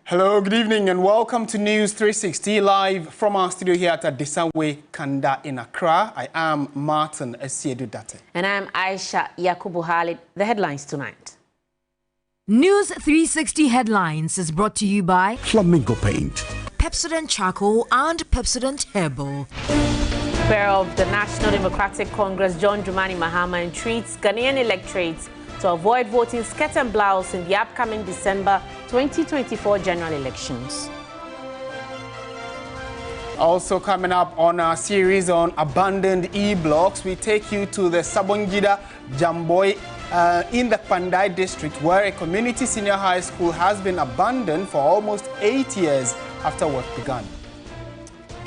Hello, good evening and welcome to News 360 live from our studio here at Desanwe Kanda in Accra. I am Martin Asiedu-Dartey. And I'm Ayisha Yakubu-Halid. The headlines tonight. News 360 Headlines is brought to you by Flamingo Paint, Pepsodent Charcoal and Pepsodent Herbal. Chair of the National Democratic Congress, John Dramani Mahama, entreats Ghanaian electorates to avoid voting skirt and blouse in the upcoming December 2024 general elections. Also coming up on our series on abandoned e-blocks, we take you to the Sabongida Jamboy in the Pandai district, where a community senior high school has been abandoned for almost 8 years after work began.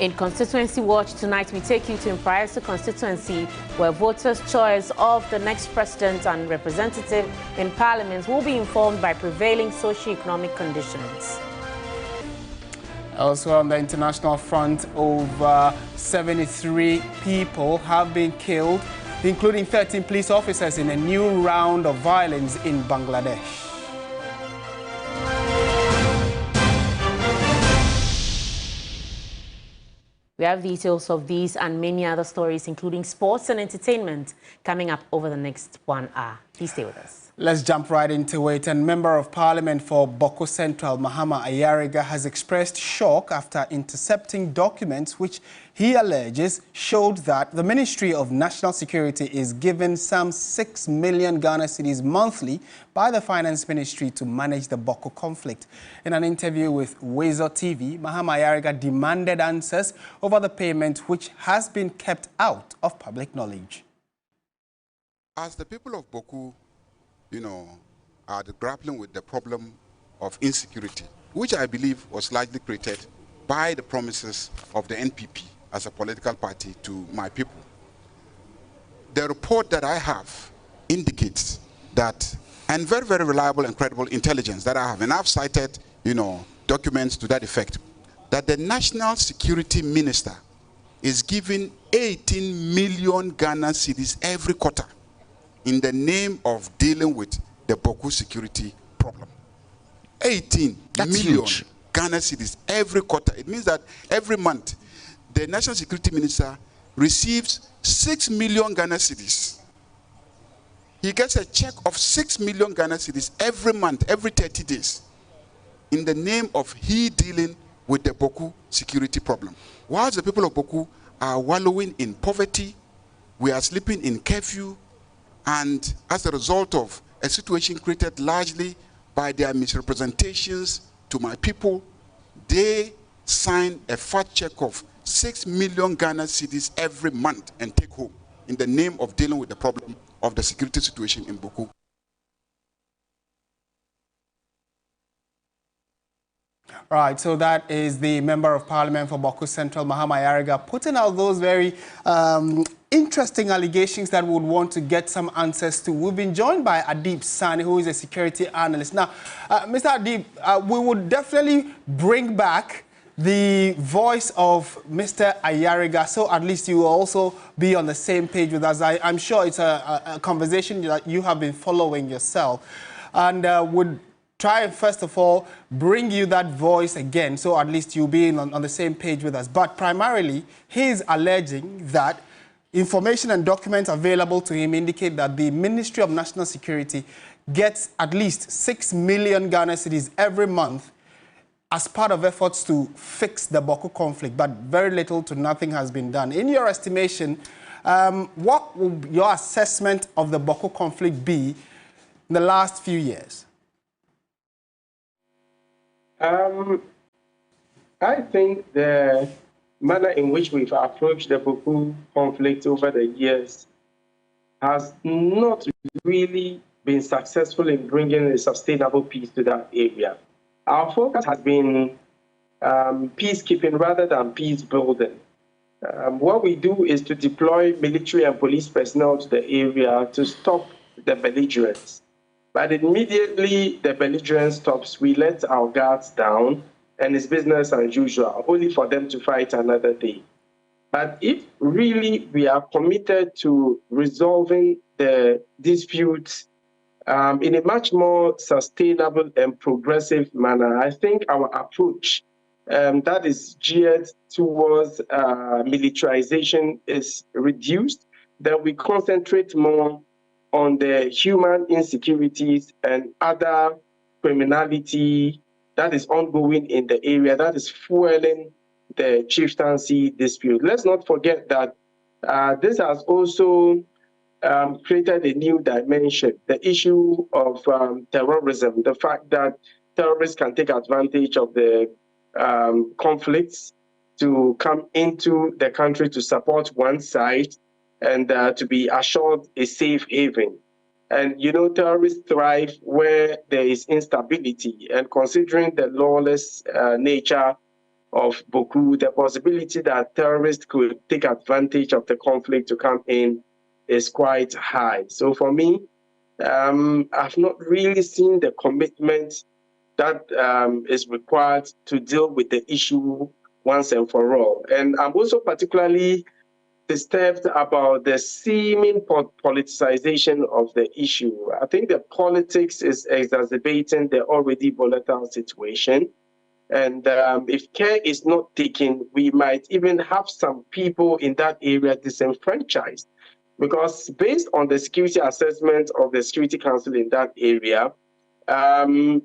In Constituency Watch tonight, we take you to Impriaso constituency, where voters' choice of the next president and representative in parliament will be informed by prevailing socio-economic conditions. Also on the international front, over 73 people have been killed, including 13 police officers in a new round of violence in Bangladesh. We have details of these and many other stories, including sports and entertainment, coming up over the next 1 hour. Please stay with us. Let's jump right into it. And Member of Parliament for Boko Central, Mahama Ayariga, has expressed shock after intercepting documents which he alleges showed that the Ministry of National Security is given some 6 million Ghana cedis monthly by the Finance Ministry to manage the Boko conflict. In an interview with Wezo TV, Mahama Ayariga demanded answers over the payment, which has been kept out of public knowledge. As the people of Boko, are grappling with the problem of insecurity, which I believe was largely created by the promises of the NPP as a political party to my people. The report that I have indicates that, and very, very reliable and credible intelligence that I have, and I've cited, documents to that effect, that the National Security Minister is giving 18 million Ghana cedis every quarter in the name of dealing with the Boko security problem. 18 million Ghana cedis every quarter. It means that every month, the National Security Minister receives 6 million Ghana cedis. He gets a check of 6 million Ghana cedis every month, every 30 days, in the name of he dealing with the Boko security problem. Whilst the people of Boko are wallowing in poverty, we are sleeping in curfew, and as a result of a situation created largely by their misrepresentations to my people, they sign a fat check of 6 million Ghana cedis every month and take home in the name of dealing with the problem of the security situation in Boko. Right, so that is the Member of Parliament for Boko Central, Mahama Ayariga, putting out those very interesting allegations that we would want to get some answers to. We've been joined by Adib Sani, who is a security analyst. Now, Mr. Adib, we would definitely bring back the voice of Mr. Ayariga, so at least you will also be on the same page with us. I'm sure it's a conversation that you have been following yourself, and would try and first of all bring you that voice again, so at least you'll be on the same page with us. But primarily, he is alleging that information and documents available to him indicate that the Ministry of National Security gets at least 6 million Ghana cedis every month as part of efforts to fix the Boko conflict, but very little to nothing has been done. In your estimation, what will your assessment of the Boko conflict be in the last few years? I think the manner in which we've approached the Boko conflict over the years has not really been successful in bringing a sustainable peace to that area. Our focus has been peacekeeping rather than peace building. What we do is to deploy military and police personnel to the area to stop the belligerents. But immediately the belligerent stops, we let our guards down, and it's business as usual, only for them to fight another day. But if really we are committed to resolving the disputes in a much more sustainable and progressive manner. I think our approach that is geared towards militarization is reduced, that we concentrate more on the human insecurities and other criminality that is ongoing in the area that is fueling the chieftaincy dispute. Let's not forget that this has also created a new dimension, the issue of terrorism, the fact that terrorists can take advantage of the conflicts to come into the country to support one side and to be assured a safe haven. And, you know, terrorists thrive where there is instability. And considering the lawless nature of Boku, the possibility that terrorists could take advantage of the conflict to come in is quite high. So for me, I've not really seen the commitment that is required to deal with the issue once and for all. And I'm also particularly disturbed about the seeming politicization of the issue. I think the politics is exacerbating the already volatile situation. And if care is not taken, we might even have some people in that area disenfranchised. Because based on the security assessment of the Security Council in that area,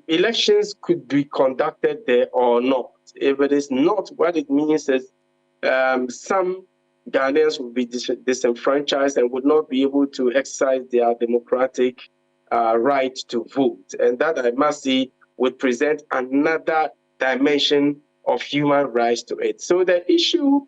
elections could be conducted there or not. If it is not, what it means is some Ghanaians will be disenfranchised and would not be able to exercise their democratic right to vote. And that, I must say, would present another dimension of human rights to it. So the issue,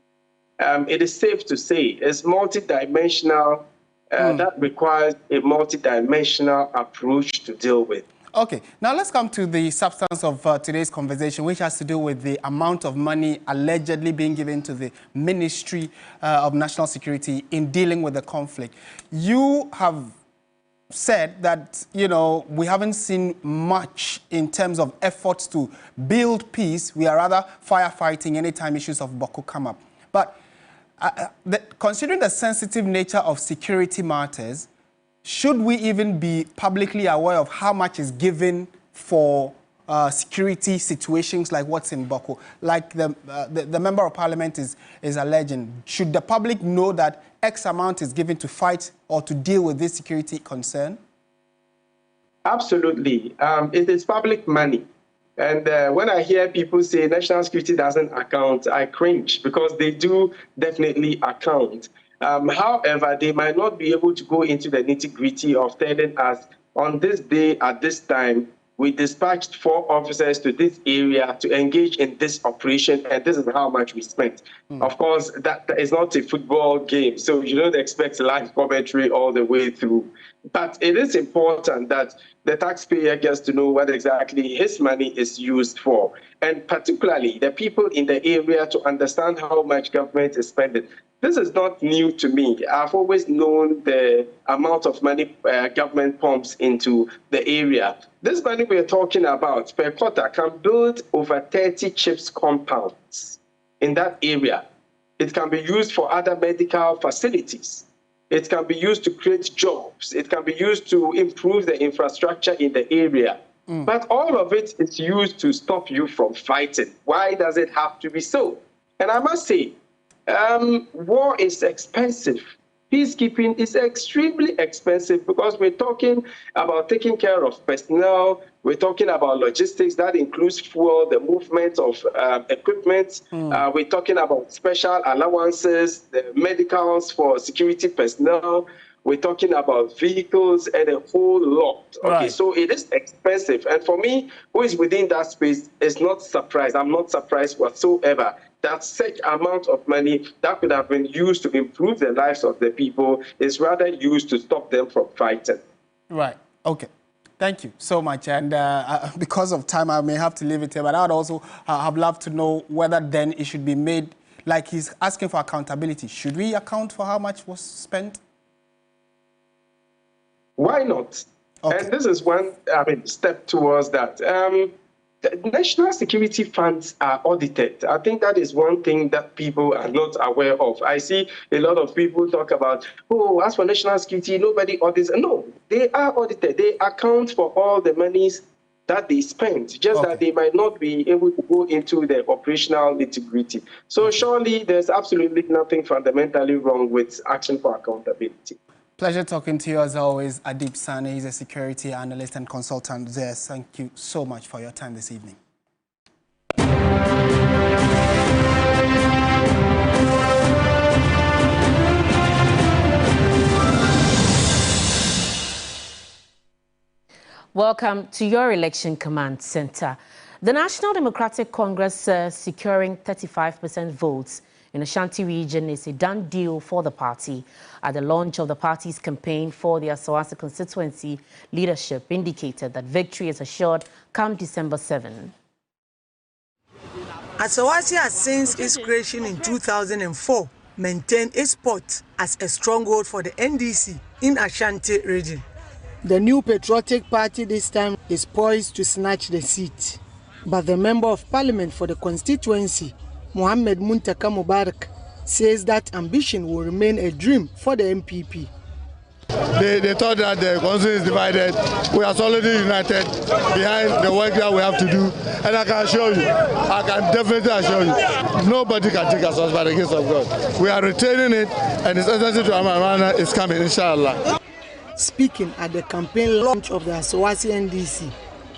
it is safe to say, is multidimensional. That requires a multidimensional approach to deal with. Okay, now let's come to the substance of today's conversation, which has to do with the amount of money allegedly being given to the Ministry of National Security in dealing with the conflict. You have said that, you know, we haven't seen much in terms of efforts to build peace. We are rather firefighting anytime issues of Boko come up. But considering the sensitive nature of security matters, should we even be publicly aware of how much is given for security situations like what's in Boko? Like the Member of Parliament is alleging. Should the public know that X amount is given to fight or to deal with this security concern? Absolutely. It is public money. And when I hear people say national security doesn't account, I cringe, because they do definitely account. However, they might not be able to go into the nitty-gritty of telling us on this day at this time, we dispatched 4 officers to this area to engage in this operation, and this is how much we spent. Of course, that is not a football game, so you don't expect live commentary all the way through. But it is important that the taxpayer gets to know what exactly his money is used for, and particularly the people in the area to understand how much government is spending. This is not new to me. I've always known the amount of money government pumps into the area. This money we're talking about per quarter can build over 30 CHIPS compounds in that area. It can be used for other medical facilities. It can be used to create jobs. It can be used to improve the infrastructure in the area. But all of it is used to stop you from fighting. Why does it have to be so? And I must say, war is expensive. Peacekeeping is extremely expensive, because we're talking about taking care of personnel. We're talking about logistics that includes fuel, the movement of equipment. We're talking about special allowances, the medicals for security personnel. We're talking about vehicles and a whole lot. Okay, Right. So it is expensive. And for me, who is within that space, is not surprised. I'm not surprised whatsoever that such amount of money that could have been used to improve the lives of the people is rather used to stop them from fighting. Right. Okay. Thank you so much. And because of time, I may have to leave it here. But I would also have loved to know whether then it should be made, like he's asking for accountability. Should we account for how much was spent? Why not? Okay. And this is one step towards that. national security funds are audited. I think that is one thing that people are not aware of. I see a lot of people talk about, oh, as for national security, nobody audits. No, they are audited. They account for all the monies that they spent, just that they might not be able to go into the operational nitty-gritty. So surely there's absolutely nothing fundamentally wrong with action for accountability. Pleasure talking to you as always, Adib Sani. He's a security analyst and consultant there. Thank you so much for your time this evening. Welcome to your Election Command Center. The National Democratic Congress securing 35% votes in Ashanti region is a done deal for the party. At the launch of the party's campaign for the Asawase constituency, leadership indicated that victory is assured come December 7. Asawase has since its creation in 2004 maintained its spot as a stronghold for the NDC in Ashanti region. The new patriotic party this time is poised to snatch the seat. But the Member of Parliament for the constituency, Mohammed Muntaka Mubarak, says that ambition will remain a dream for the MPP. They thought that the constituency is divided. We are solidly united behind the work that we have to do. And I can assure you, I can definitely assure you, nobody can take us by the grace of God. We are retaining it, and His Excellency to Amamana is coming, inshallah. Speaking at the campaign launch of the Asawase NDC,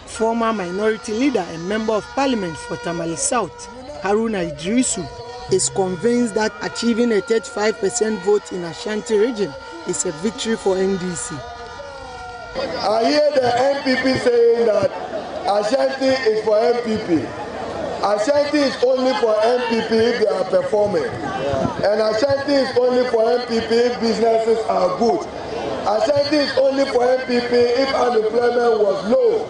former minority leader and Member of Parliament for Tamale South, Haruna Idrisu, is convinced that achieving a 35% vote in Ashanti region is a victory for NDC. I hear the MPP saying that Ashanti is for MPP. Ashanti is only for MPP if they are performing. And Ashanti is only for MPP if businesses are good. Ashanti is only for MPP if unemployment was low.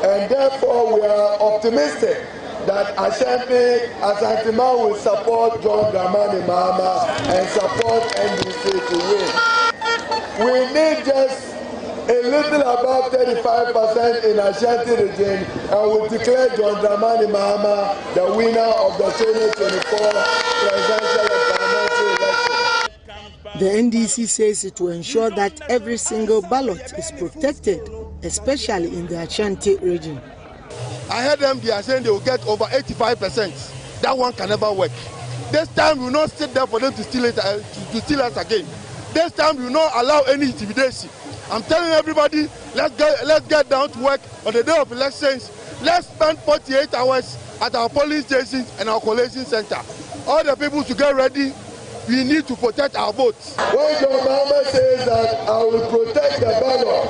And therefore we are optimistic that Ashanti Man will support John Dramani Mahama and support NDC to win. We need just a little above 35% in Ashanti region and will declare John Dramani Mahama the winner of the 2024 presidential and parliamentary election. The NDC says it will ensure that every single ballot is protected, especially in the Ashanti region. I heard them, they are saying they will get over 85%. That one can never work. This time we will not sit there for them to steal us again. This time we will not allow any intimidation. I'm telling everybody, let's get down to work on the day of elections. Let's spend 48 hours at our police stations and our collation center. All the people to get ready. We need to protect our votes. When John Mahama says that I will protect the ballot,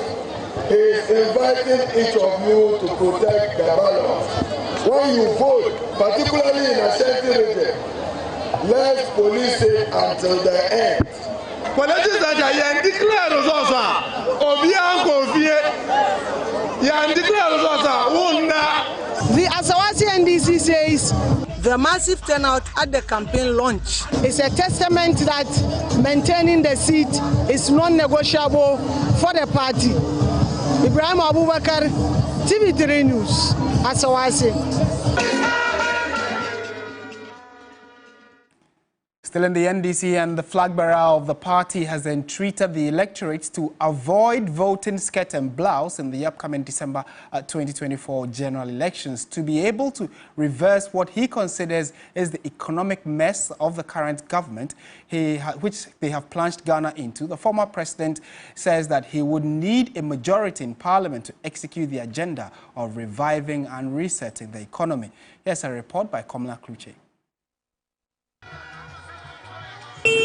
he is inviting each of you to protect the ballot. When you vote, particularly in Ashanti region, let's police it until the end. Politicians that declare results, the Asawase NDC says the massive turnout at the campaign launch is a testament that maintaining the seat is non-negotiable for the party. Ibrahim Abubakar, TV3 News, Asawase. Still in the NDC, and the flag bearer of the party has entreated the electorate to avoid voting skirt and blouse in the upcoming December 2024 general elections to be able to reverse what he considers is the economic mess of the current government, which they have plunged Ghana into. The former president says that he would need a majority in parliament to execute the agenda of reviving and resetting the economy. Here's a report by Komla Kluche.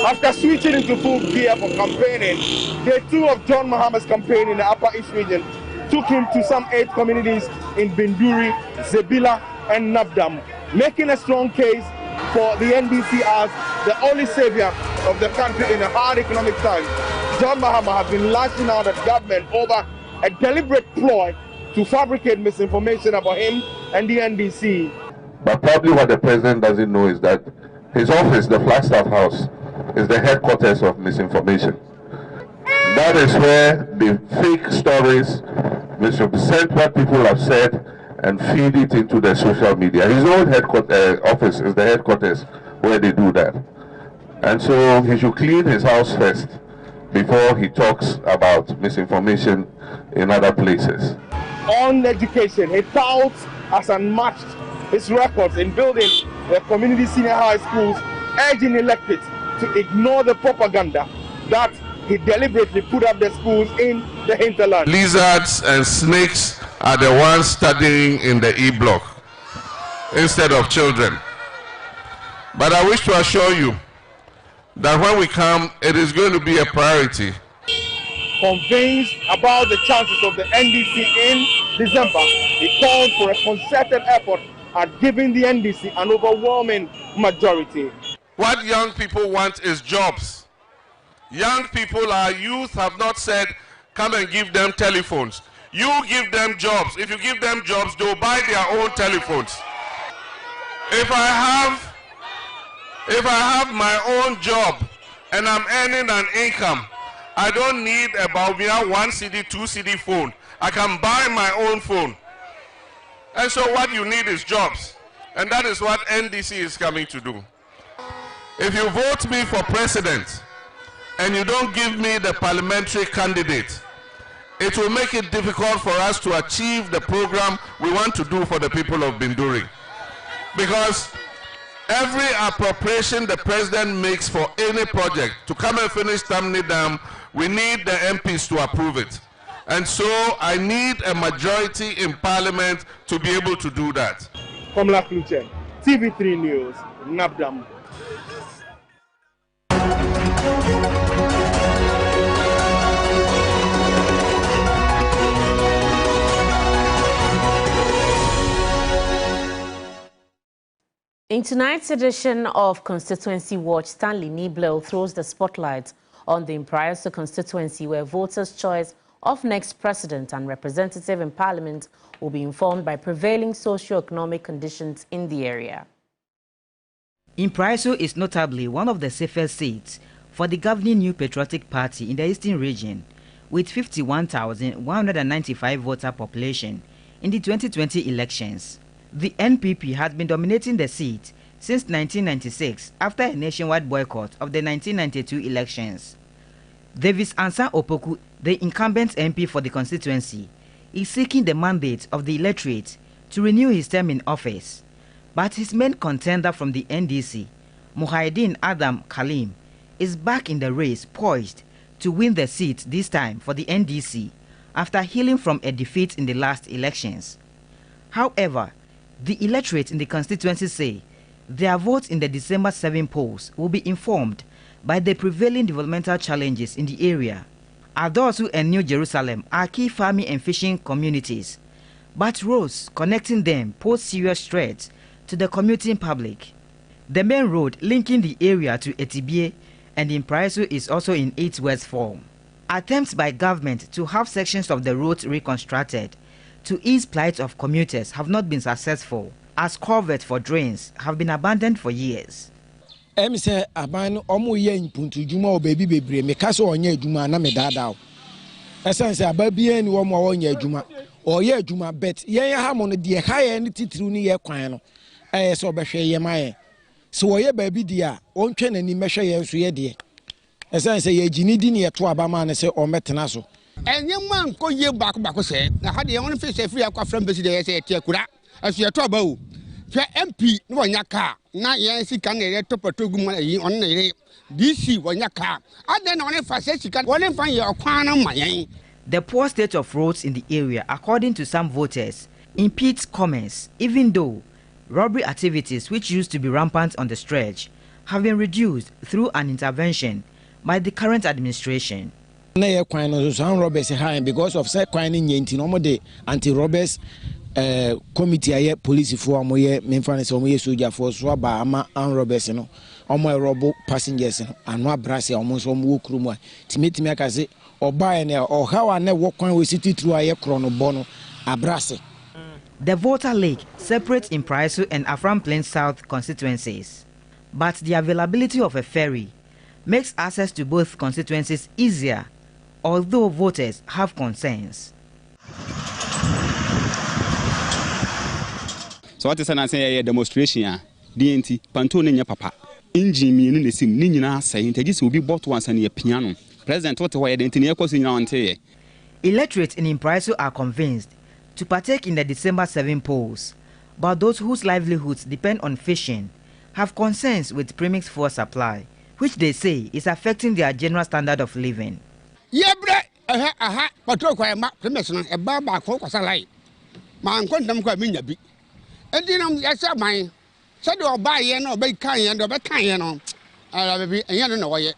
After switching into full gear for campaigning, day 2 of John Mahama's campaign in the Upper East region took him to some 8 communities in Binduri, Zebila, and Nabdam, making a strong case for the NDC as the only savior of the country in a hard economic time. John Mahama has been lashing out at government over a deliberate ploy to fabricate misinformation about him and the NDC. But probably what the president doesn't know is that his office, the Flagstaff House, is the headquarters of misinformation. That is where the fake stories misrepresent what people have said and feed it into the social media. His own office is the headquarters where they do that. And so he should clean his house first before he talks about misinformation in other places. On education, he touts as unmatched his records in building the community senior high schools, urging electeds to ignore the propaganda that he deliberately put up the schools in the hinterland. Lizards and snakes are the ones studying in the E-block instead of children. But I wish to assure you that when we come, it is going to be a priority. Convinced about the chances of the NDC in December, he called for a concerted effort at giving the NDC an overwhelming majority. What young people want is jobs. Young people, our youth, have not said, come and give them telephones. You give them jobs. If you give them jobs, they'll buy their own telephones. If I have my own job and I'm earning an income, I don't need a Baumia 1 CD, 2 CD phone. I can buy my own phone. And so what you need is jobs. And that is what NDC is coming to do. If you vote me for president and you don't give me the parliamentary candidate, it will make it difficult for us to achieve the program we want to do for the people of Binduri. Because every appropriation the president makes for any project to come and finish Tamni Dam, we need the MPs to approve it. And so I need a majority in parliament to be able to do that. Komla Kluchen, TV3 News, Nabdam. In tonight's edition of Constituency Watch, Stanley Niblo throws the spotlight on the Impriaso constituency, where voters' choice of next president and representative in parliament will be informed by prevailing socio-economic conditions in the area. Impriaso is notably one of the safest seats for the governing New Patriotic Party in the Eastern region, with 51,195 voter population in the 2020 elections. The NPP has been dominating the seat since 1996 after a nationwide boycott of the 1992 elections. Davis Ansah Opoku, the incumbent MP for the constituency, is seeking the mandate of the electorate to renew his term in office. But his main contender from the NDC, Muhyiddin Adam Kalim, is back in the race, poised to win the seat this time for the NDC after healing from a defeat in the last elections. However, the electorate in the constituency say their votes in the December 7 polls will be informed by the prevailing developmental challenges in the area. Adosu and New Jerusalem are key farming and fishing communities, but roads connecting them pose serious threats to the commuting public. The main road linking the area to Etibie and Impriaso is also in its worst form. Attempts by government to have sections of the roads reconstructed to ease plight of commuters have not been successful, as culverts for drains have been abandoned for years. Say aban omo ye impuntu juma o baby bebre me ka so onye adwuma na me dada o esense ababia ni wo mo onye adwuma o ye adwuma bet ye ha mo no de ha ye ni titiru ni ye kwan no so behwe ye maye so wo ye baby dia o ntwe nani mehwe ye nso ye de esense ye gini di ni ye to abama ne se o metena so enye man ko ye bako se na ha de won fi se free akwa from besi de ye se tie kura asu ye to aba o hwe MP no wonya ka na ye sika na ye topato gu ma yi on na ye DC wonya ka ade na won fa se sika won fa ye okwan na ma yen. The poor state of roads in the area, according to some voters, impedes commerce, even though robbery activities which used to be rampant on the stretch have been reduced through an intervention by the current administration. Because of say anti-robbers committee aye police for amoye memfane se omoye soldier for so aba ama robbers no omo robo passengers no anu abrase omo so omo wokru mu timetimi aka se oba ne ohawa ne wokwan we city through aye kro no bo no abrase. The voter league separates Impriaso and Afram Plains South constituencies, but the availability of a ferry makes access to both constituencies easier, although voters have concerns. So what is an answer demonstration? DNT, Pantone papa. Engine me in the sim, Nina saying, this will be bought once and a piano. President, what way the engineer was in your ante. Electorates in Impraiso are convinced to partake in the December 7 polls, but those whose livelihoods depend on fishing have concerns with premix fuel supply, which they say is affecting their general standard of living. But premix a bar focus alike. My quantum quite mean a bit. And then yes, mine. Said you buy yen or bake kind or bake kind. I will be a young know yet.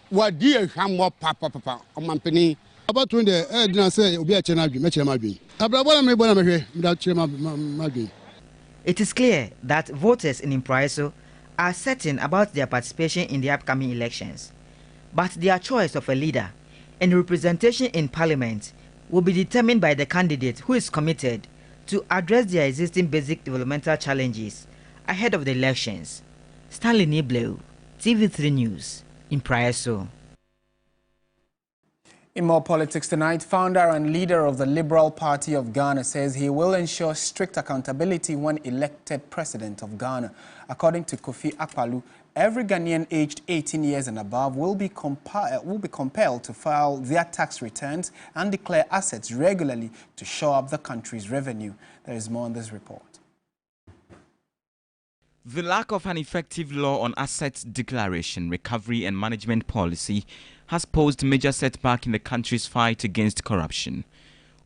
What dear ham more papa on my penny. About when the didn't say you'll be a channel, It is clear that voters in Impraiso are certain about their participation in the upcoming elections, but their choice of a leader and representation in parliament will be determined by the candidate who is committed to address their existing basic developmental challenges ahead of the elections. Stanley Niblo, TV3 News, Impraiso. In more politics tonight, founder and leader of the Liberal Party of Ghana says he will ensure strict accountability when elected president of Ghana. According to Kofi Akpaloo, every Ghanaian aged 18 years and above will be compelled to file their tax returns and declare assets regularly to shore up the country's revenue. There is more on this report. The lack of an effective law on assets declaration, recovery and management policy has posed major setback in the country's fight against corruption.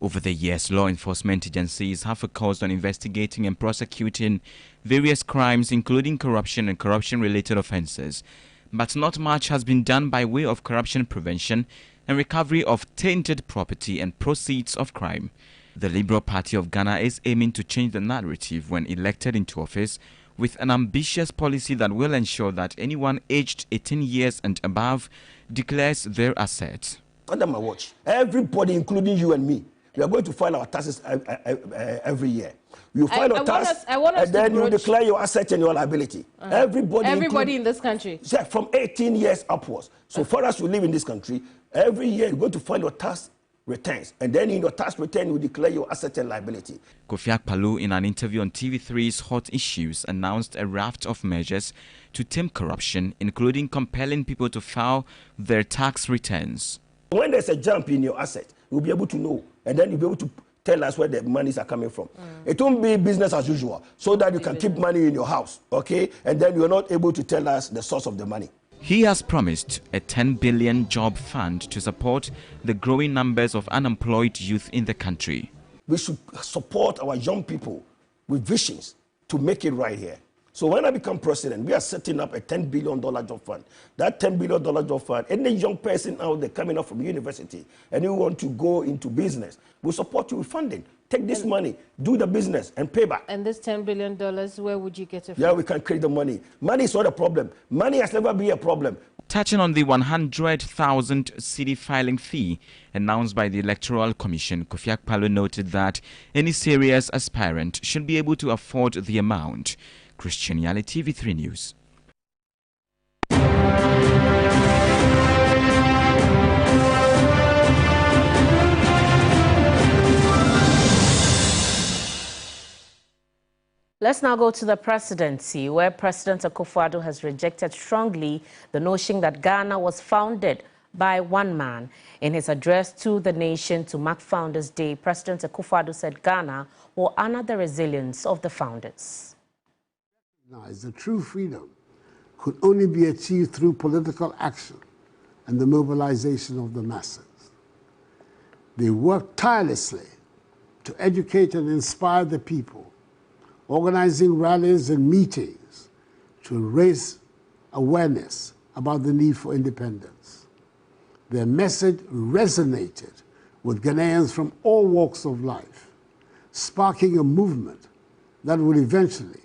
Over the years, law enforcement agencies have focused on investigating and prosecuting various crimes, including corruption and corruption-related offences. But not much has been done by way of corruption prevention and recovery of tainted property and proceeds of crime. The Liberal Party of Ghana is aiming to change the narrative when elected into office, with an ambitious policy that will ensure that anyone aged 18 years and above declares their assets. Under my watch, everybody, including you and me, we are going to file our taxes every year. You file your tax, and then you declare your assets and your liability. Everybody in this country? Yeah, from 18 years upwards. So far as you live in this country, every year you're going to file your tax returns, and then in your tax return you declare your asset and liability. Kofi Akpaloo, in an interview on TV3's Hot Issues, announced a raft of measures to tame corruption, including compelling people to file their tax returns. When there's a jump in your asset, you'll be able to know, and then you'll be able to tell us where the monies are coming from. It won't be business as usual, so that you can keep money in your house, okay? And then you're not able to tell us the source of the money. He has promised a 10 billion job fund to support the growing numbers of unemployed youth in the country. We should support our young people with visions to make it right here. So when I become president, we are setting up a $10 billion job fund. That $10 billion job fund, any young person out there coming up from university and you want to go into business, we'll support you with funding. Take this money, do the business, and pay back. And this $10 billion, where would you get it from? Yeah, we can create the money. Money is not a problem. Money has never been a problem. Touching on the 100,000 cedi filing fee announced by the Electoral Commission, Kofi Akpaloo noted that any serious aspirant should be able to afford the amount. Christian Yali, TV3 News. Let's now go to the presidency, where President Akufo-Addo has rejected strongly the notion that Ghana was founded by one man. In his address to the nation to mark Founders Day, President Akufo-Addo said Ghana will honor the resilience of the founders. The true freedom could only be achieved through political action and the mobilization of the masses. They worked tirelessly to educate and inspire the people, organizing rallies and meetings to raise awareness about the need for independence. Their message resonated with Ghanaians from all walks of life, sparking a movement that would eventually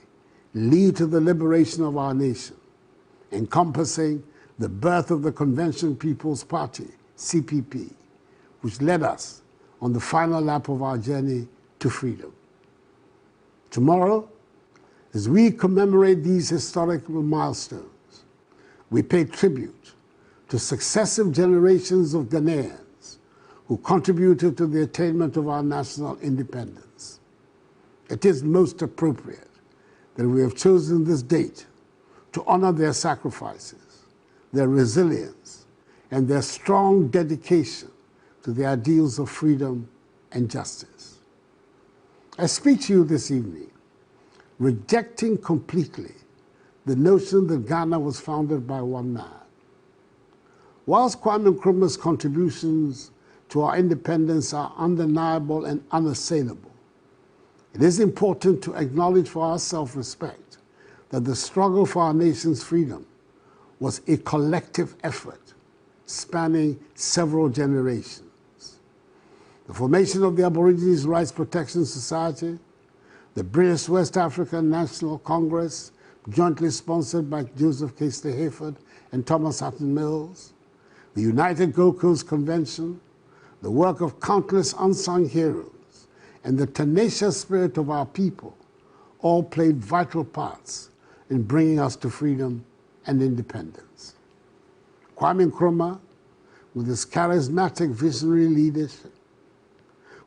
lead to the liberation of our nation, encompassing the birth of the Convention People's Party, CPP, which led us on the final lap of our journey to freedom. Tomorrow, as we commemorate these historical milestones, we pay tribute to successive generations of Ghanaians who contributed to the attainment of our national independence. It is most appropriate that we have chosen this date to honor their sacrifices, their resilience, and their strong dedication to the ideals of freedom and justice. I speak to you this evening, rejecting completely the notion that Ghana was founded by one man. Whilst Kwame Nkrumah's contributions to our independence are undeniable and unassailable, it is important to acknowledge for our self-respect that the struggle for our nation's freedom was a collective effort spanning several generations. The formation of the Aborigines Rights Protection Society, the British West African National Congress, jointly sponsored by Joseph Caister Hayford and Thomas Hatton Mills, the United Gold Coast Convention, the work of countless unsung heroes, and the tenacious spirit of our people all played vital parts in bringing us to freedom and independence. Kwame Nkrumah, with his charismatic visionary leadership,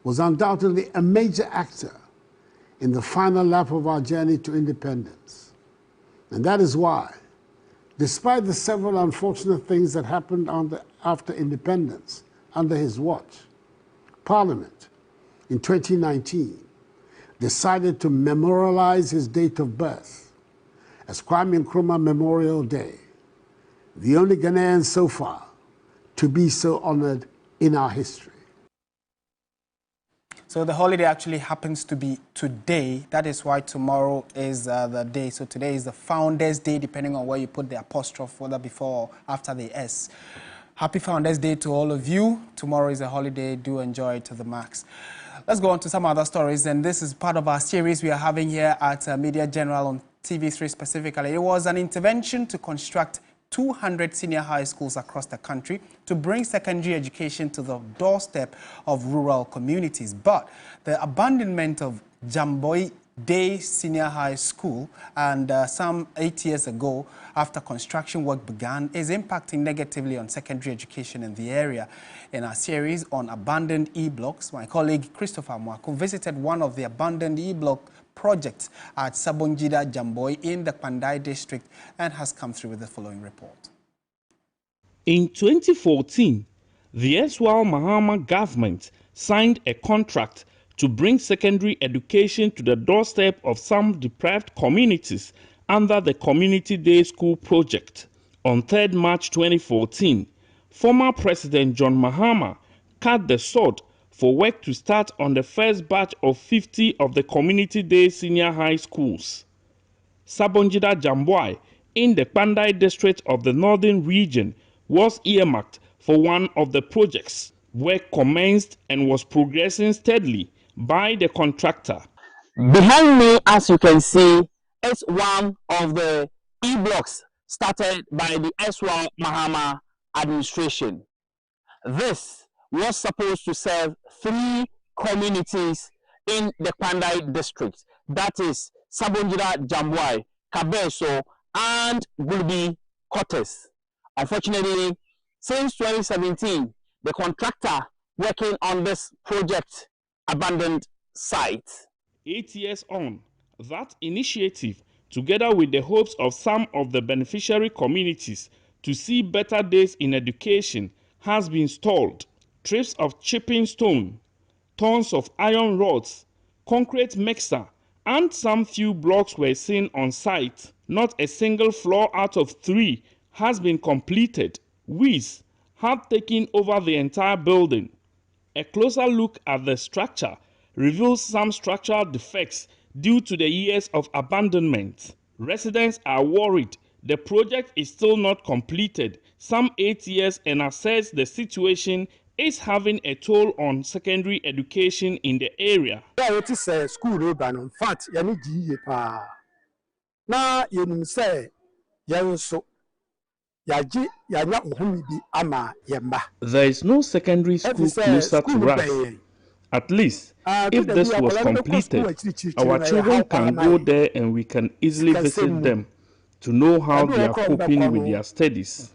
was undoubtedly a major actor in the final lap of our journey to independence. And that is why, despite the several unfortunate things that happened after independence under his watch, Parliament in 2019 decided to memorialize his date of birth as Kwame Nkrumah Memorial Day, the only Ghanaian so far to be so honored in our history. So the holiday actually happens to be today. That is why tomorrow is the day. So today is the Founders Day, depending on where you put the apostrophe, whether before or after the S. Happy Founders Day to all of you. Tomorrow is a holiday. Do enjoy it to the max. Let's go on to some other stories. And this is part of our series we are having here at Media General on TV3 specifically. It was an intervention to construct 200 senior high schools across the country to bring secondary education to the doorstep of rural communities. But the abandonment of Jamboy Day Senior High School and some 8 years ago after construction work began is impacting negatively on secondary education in the area. In our series on abandoned E-blocks, my colleague Christopher Mwako visited one of the abandoned E-block projects at Sabonjida Jamboy in the Pandai district and has come through with the following report. In 2014, the Eswal Mahama government signed a contract to bring secondary education to the doorstep of some deprived communities under the Community Day School project. On 3rd March 2014, former President John Mahama cut the sword for work to start on the first batch of 50 of the Community Day Senior High Schools. Sabonjida Jamboy in the Pandai district of the northern region was earmarked for one of the projects. Work commenced and was progressing steadily by the contractor. Behind me, as you can see, is one of the E-blocks started by the Eswal Mahama administration. This was supposed to serve 3 communities in the Pandai district. That is Sabonjida Jamboy, Kabeso, and Gulbi Cortes. Unfortunately, since 2017, the contractor working on this project abandoned site. 8 years on, that initiative, together with the hopes of some of the beneficiary communities to see better days in education, has been stalled. Trips of chipping stone, tons of iron rods, concrete mixer, and some few blocks were seen on site. Not a single floor out of 3 has been completed. Weeds have taken over the entire building. A closer look at the structure reveals some structural defects due to the years of abandonment. Residents are worried the project is still not completed, some 8 years, and assess the situation is having a toll on secondary education in the area. It is a school urban, in fact, now you say, there is no secondary school closer to us. At least, if this was completed, our children can go there and we can easily visit them to know how they are coping with their studies.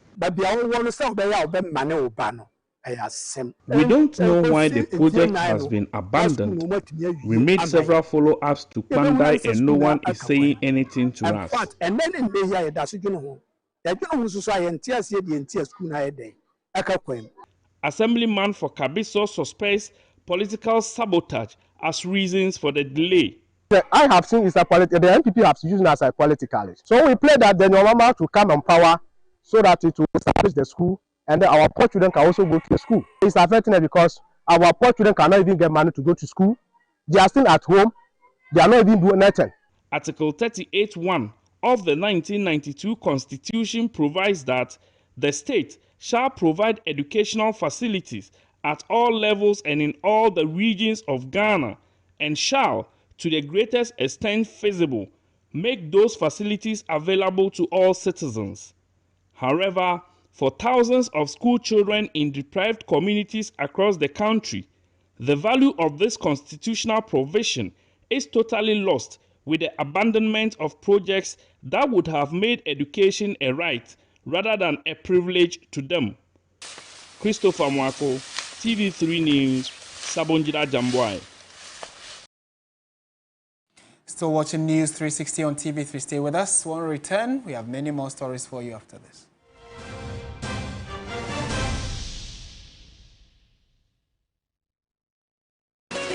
We don't know why the project has been abandoned. We made several follow-ups to Pandai and no one is saying anything to us. Assemblyman for Kabiso suspects political sabotage as reasons for the delay. I have seen is the NPP have used as a politically. So we pray that the November to come on power so that it will establish the school and then our poor children can also go to the school. It's affecting it because our poor children cannot even get money to go to school. They are still at home. They are not even doing nothing. Article 38(1) of the 1992 Constitution provides that the state shall provide educational facilities at all levels and in all the regions of Ghana and shall, to the greatest extent feasible, make those facilities available to all citizens. However, for thousands of school children in deprived communities across the country, the value of this constitutional provision is totally lost with the abandonment of projects that would have made education a right rather than a privilege to them. Christopher Mwako, TV3 News, Sabonjira Jambwai. Still watching News 360 on TV3. Stay with us. When we return, we have many more stories for you after this.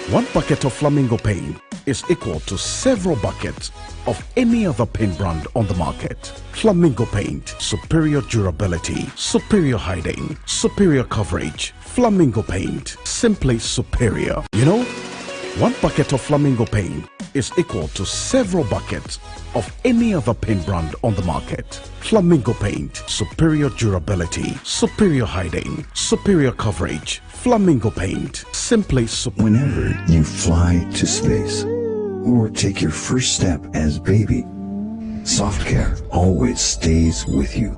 One bucket of Flamingo paint is equal to several buckets of any other paint brand on the market. Flamingo paint, superior durability, superior hiding, superior coverage. Flamingo paint, simply superior. You know, one bucket of Flamingo paint is equal to several buckets of any other paint brand on the market. Flamingo paint, superior durability, superior hiding, superior coverage. Flamingo paint, simply superior. Whenever you fly to space or take your first step as baby, Soft Care always stays with you.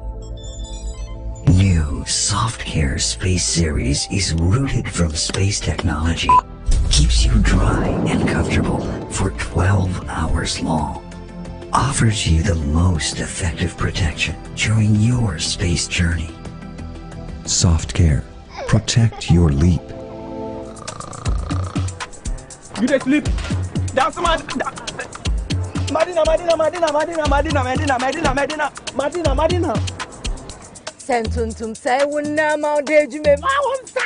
New Soft Care Space Series is rooted from space technology. Keeps you dry and comfortable for 12 hours long. Offers you the most effective protection during your space journey. Soft Care. Protect your leap. You dey sleep? That's Madina. Sentuntum say wunna ma de jume ma wonsa.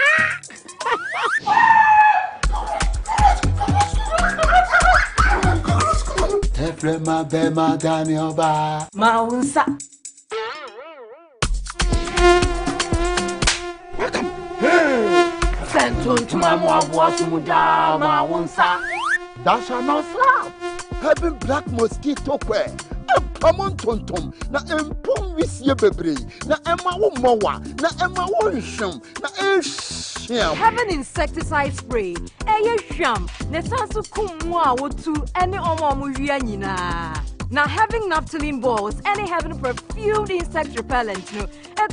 Teflema be ma Daniel ba. Ma wonsa. Sentuntum ma boasumuda ma wonsa. That shall not slap. Having black mosquito quail. Pamon tontom na empom wisie bebre na ema wo mowa na ema wo nhwem na ehyiam. Having insecticide spray eye hwam na sanso kumu a wotu ene omo hwia nyina. Now having naphthalene balls and having perfumed insect repellent no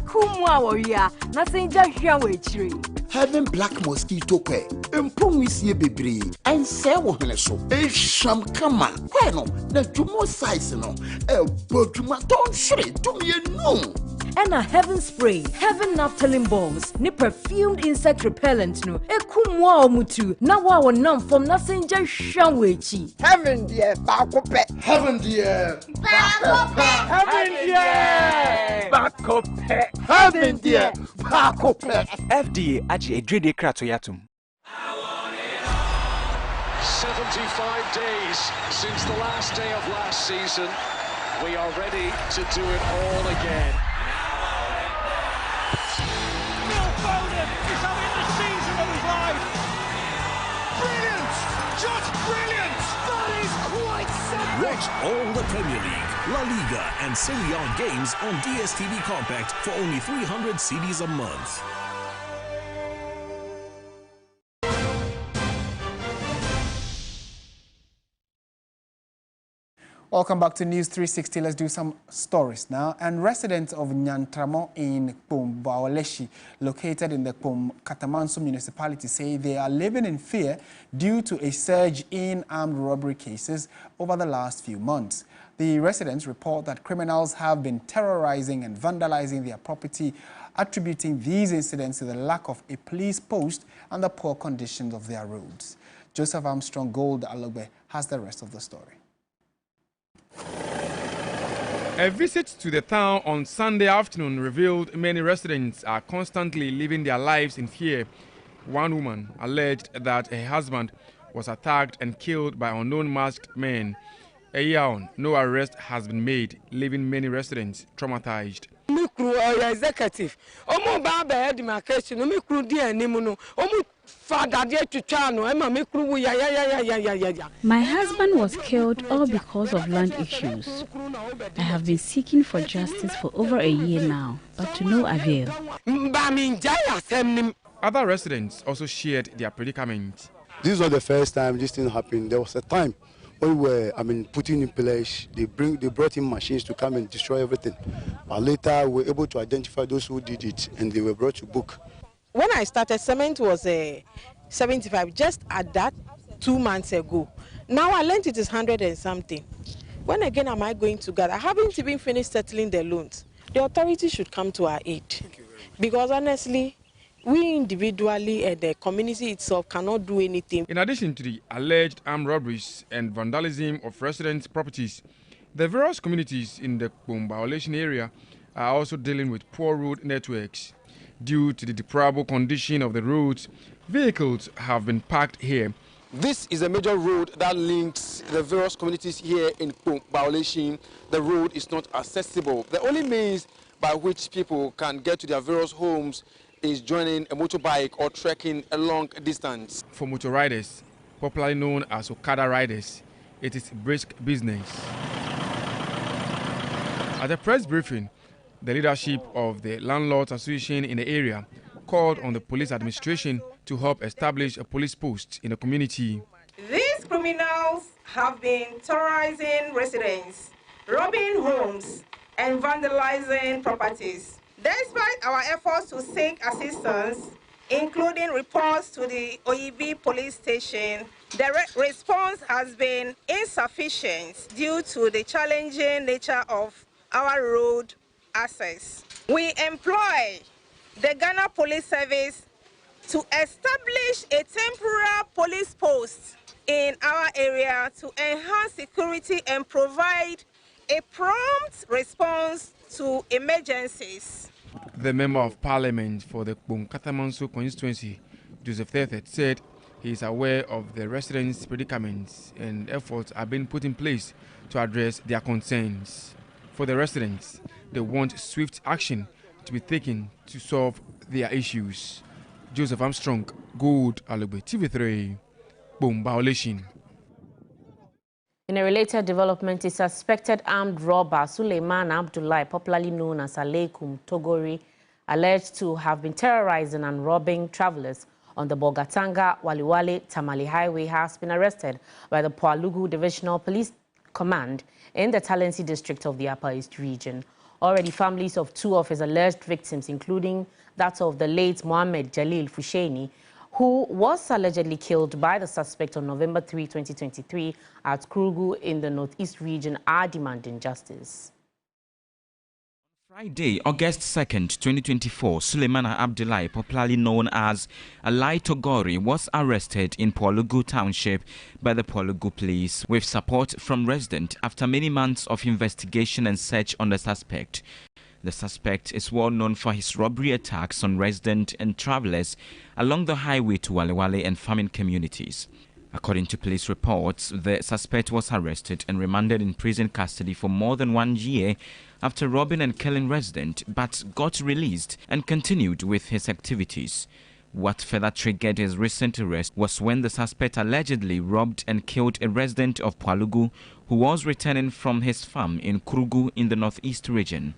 kumu a woria na senja hwia wechiri. Having black mosquito quail empom wisie bebre and say wo hene so ehyiam kama kwe no na jumo size no boduma don't shred to me no. And a heaven spray, heaven naphthalene balls, ni perfumed insect repellent no. Ekumwa omutu na wa wonam from nothing just shanwechi. Heaven dear bakope. Heaven dear bakope. Heaven dear bakope. Heaven dear bakope. FDA aji edrede krato yatum. 75 days since the last day of last season. We are ready to do it all again. Phil Foden is having the season of his life. Brilliant! Just brilliant! That is quite something. Watch all the Premier League, La Liga, and Serie A games on DSTV Compact for only 300 cedis a month. Welcome back to News 360. Let's do some stories now. And residents of Nyantramo in Kpum Bawaleshi, located in the Kpum Katamanso municipality, say they are living in fear due to a surge in armed robbery cases over the last few months. The residents report that criminals have been terrorizing and vandalizing their property, attributing these incidents to the lack of a police post and the poor conditions of their roads. Joseph Armstrong Gold Alogbe has the rest of the story. A visit to the town on Sunday afternoon revealed many residents are constantly living their lives in fear. One woman alleged that her husband was attacked and killed by unknown masked men. A year on, no arrest has been made, leaving many residents traumatized. Executive, my husband was killed all because of land issues. I have been seeking for justice for over a year now, but to no avail. Other residents also shared their predicament. This is not the first time this thing happened. There was a time when we were, putting in place, they brought in machines to come and destroy everything. But later, we were able to identify those who did it, and they were brought to book. When I started, cement was 75, just at that 2 months ago. Now I learned it is 100 and something. When again am I going to get? I haven't even finished settling the loans. The authorities should come to our aid. Because honestly, we individually and the community itself cannot do anything. In addition to the alleged armed robberies and vandalism of residents' properties, the various communities in the Kpum Bawaleshi area are also dealing with poor road networks. Due to the deplorable condition of the roads, vehicles have been parked here. This is a major road that links the various communities here in Kpum Bawaleshi. The road is not accessible. The only means by which people can get to their various homes is joining a motorbike or trekking a long distance. For motor riders, popularly known as Okada riders, it is brisk business. At a press briefing, the leadership of the Landlords Association in the area called on the police administration to help establish a police post in the community. These criminals have been terrorizing residents, robbing homes, and vandalizing properties. Despite our efforts to seek assistance, including reports to the OEB police station, the response has been insufficient due to the challenging nature of our road access. We employ the Ghana Police Service to establish a temporary police post in our area to enhance security and provide a prompt response to emergencies. The Member of Parliament for the Kpum Katamanso constituency, Joseph Thethet, said he is aware of the residents' predicaments and efforts are being put in place to address their concerns. For the residents, they want swift action to be taken to solve their issues. Joseph Armstrong, Gold Alogbe, TV3, Kpum Bawaleshi. In a related development, a suspected armed robber, Suleiman Abdullahi, popularly known as Aleikum Togori, alleged to have been terrorizing and robbing travelers on the Bogatanga Waliwale Tamale Highway, has been arrested by the Poalugu Divisional Police Command in the Talensi district of the Upper East region. Already, families of 2 of his alleged victims, including that of the late Mohammed Jalil Fusheni, who was allegedly killed by the suspect on November 3, 2023 at Krugu in the Northeast region, are demanding justice. Friday, August 2nd, 2024, Suleiman Abdullahi, popularly known as Alai Togori, was arrested in Poalugu Township by the Poalugu police with support from residents after many months of investigation and search on the suspect. The suspect is well known for his robbery attacks on residents and travelers along the highway to Walewale and farming communities. According to police reports, the suspect was arrested and remanded in prison custody for more than 1 year after robbing and killing residents, but got released and continued with his activities. What further triggered his recent arrest was when the suspect allegedly robbed and killed a resident of Poalugu who was returning from his farm in Krugu in the Northeast region.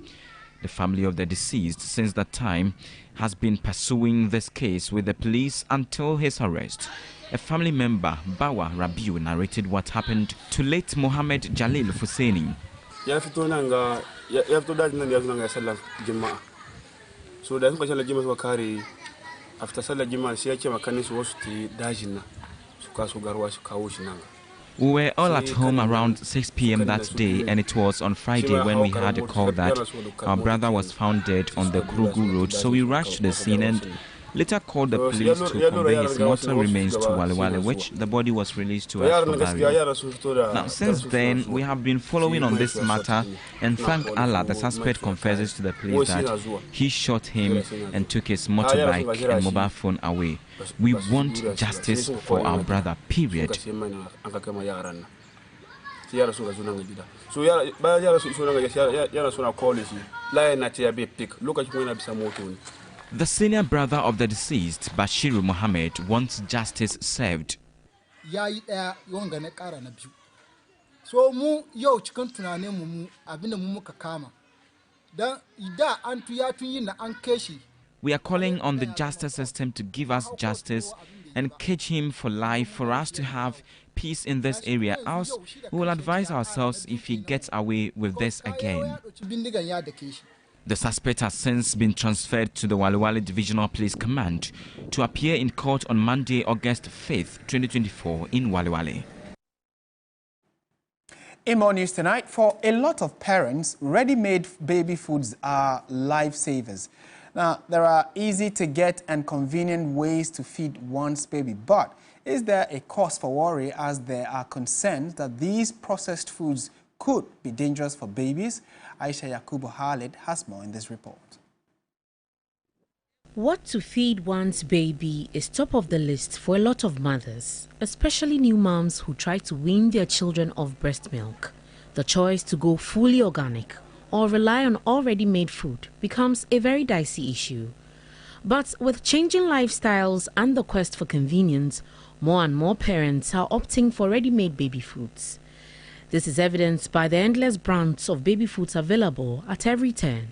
The family of the deceased since that time has been pursuing this case with the police until his arrest. A family member, Bawa Rabiu, narrated what happened to late Mohammed Jalil Fuseni. So that's why Jima was carry after Salah Jima, Siacha Makanis was to Dajina, Sukasugarwas Kaushinanga. We were all at home around 6 p.m. that day, and it was on Friday when we had a call that our brother was found dead on the Krugu Road. So we rushed to the scene and later called the police to convey his mortal remains to Wale, which the body was released to us for burial. Now, since then, we have been following on this matter, and thank Allah, the suspect confesses to the police that he shot him and took his motorbike and mobile phone away. We want justice for our brother, period. The senior brother of the deceased, Bashiru Mohammed, wants justice served. So mu yo cikin tunanin mu abinda mu muka kama. Dan ida an tuya tun yin na an keshi. We are calling on the justice system to give us justice and cage him for life for us to have peace in this area. Else, we will advise ourselves if he gets away with this again. The suspect has since been transferred to the Wale Divisional Police Command to appear in court on Monday, August 5th, 2024 in Wale. In more news tonight, for a lot of parents, ready-made baby foods are lifesavers. Now, there are easy to get and convenient ways to feed one's baby, but is there a cause for worry as there are concerns that these processed foods could be dangerous for babies? Ayisha Yakubu-Halid has more in this report. What to feed one's baby is top of the list for a lot of mothers, especially new moms who try to wean their children off breast milk. The choice to go fully organic or rely on already made food becomes a very dicey issue. But with changing lifestyles and the quest for convenience, more and more parents are opting for ready-made baby foods. This is evidenced by the endless brands of baby foods available at every turn.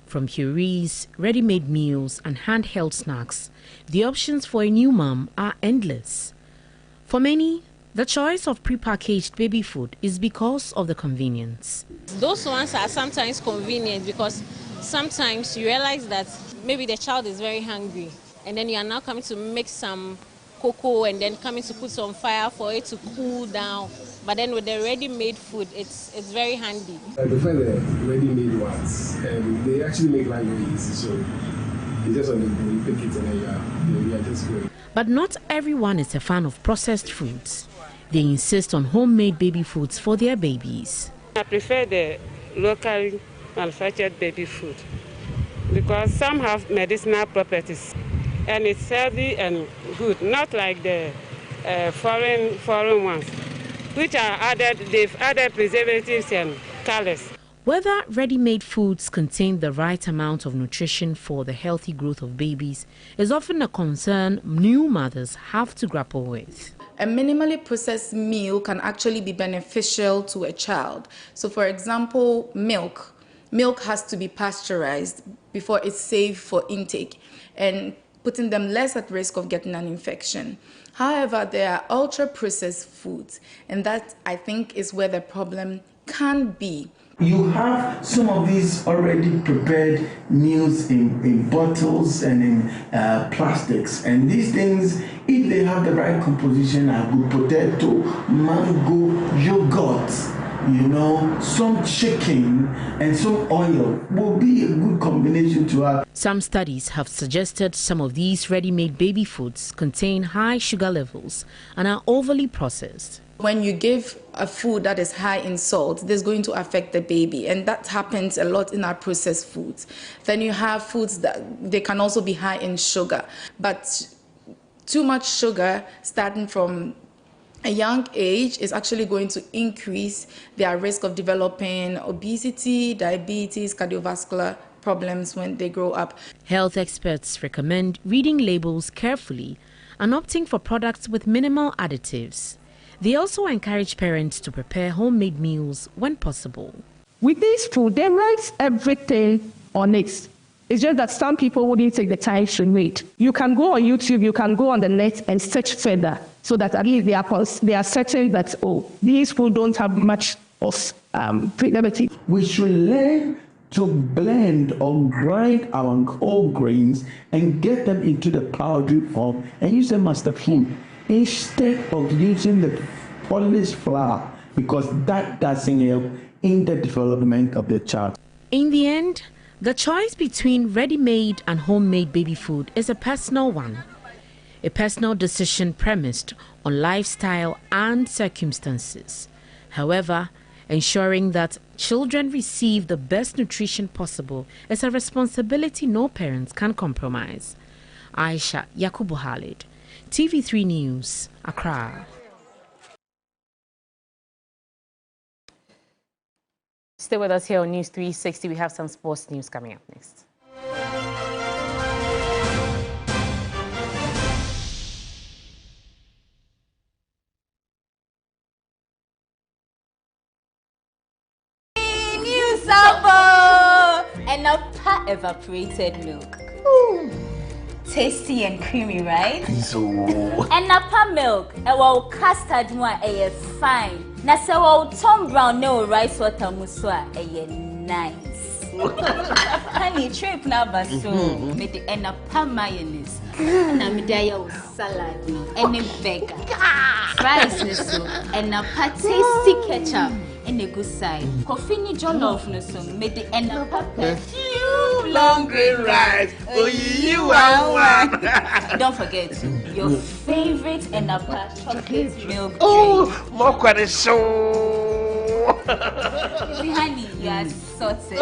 From purees, ready-made meals and handheld snacks, the options for a new mom are endless. For many, the choice of prepackaged baby food is because of the convenience. Those ones are sometimes convenient because sometimes you realize that maybe the child is very hungry and then you are now coming to make some cocoa and then coming to put some fire for it to cool down. But then with the ready-made food, it's very handy. I prefer the ready-made ones. They actually make life very easy, so it's just on the go, you pick it and then you are just going. But not everyone is a fan of processed foods. They insist on homemade baby foods for their babies. I prefer the locally manufactured baby food because some have medicinal properties and it's healthy and good, not like the foreign ones, which are they've added preservatives and colors. Whether ready-made foods contain the right amount of nutrition for the healthy growth of babies is often a concern new mothers have to grapple with. A minimally processed meal can actually be beneficial to a child. So for example, milk has to be pasteurized before it's safe for intake and putting them less at risk of getting an infection. However, there are ultra-processed foods, and that, I think, is where the problem can be. You have some of these already prepared meals in bottles and in plastics, and these things, if they have the right composition, are good potato, mango, yogurt, some chicken and some oil will be a good combination to have. Some studies have suggested some of these ready-made baby foods contain high sugar levels and are overly processed. When you give a food that is high in salt, this is going to affect the baby, and that happens a lot in our processed foods. Then you have foods that they can also be high in sugar, but too much sugar starting from a young age is actually going to increase their risk of developing obesity, diabetes, cardiovascular problems when they grow up. Health experts recommend reading labels carefully and opting for products with minimal additives. They also encourage parents to prepare homemade meals when possible. With this food, they write everything on it. It's just that some people wouldn't take the time to read. You can go on YouTube, you can go on the net and search further so that at least they are certain that, oh, these food don't have much of preservative. We should learn to blend or grind our whole grains and get them into the powdery form and use them as the food instead of using the polished flour, because that doesn't help in the development of the child. In the end, the choice between ready-made and homemade baby food is a personal one. A personal decision premised on lifestyle and circumstances. However, ensuring that children receive the best nutrition possible is a responsibility no parents can compromise. Ayisha Yakubu-Halid, TV3 News, Accra. Stay with us here on News 360. We have some sports news coming up next. New Sabo and a pat evaporated milk. Ooh. Tasty and creamy, right? So. And a pat milk, a well custard one, a fine. Na se wo Tom Brown no rice water muswa nice. Honey trip na baso me the enapa mayonnaise. Na me dey salad and a burger. Fries no so enapa tasty ketchup and a good side. Coffee ni jollof no so me the enapa perfume long green rice. Oh you want. Don't forget your favorite enapa chocolate milk. Oh, more quite so. Honey, you are sorted.